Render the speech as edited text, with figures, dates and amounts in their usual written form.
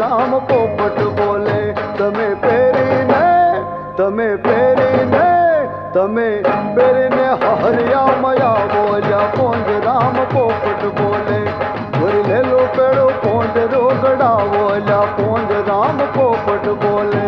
રામ પોપટ બોલે તમે પહેરીને તમે પહેરીને તમે પહેરીને હરિયા મયા બોલ્યા પોંજ રામ પોપટ બોલે વરી લેલો પેડો પોંજ રોગડા બોલ્યા પોંજ રામ પોપટ બોલે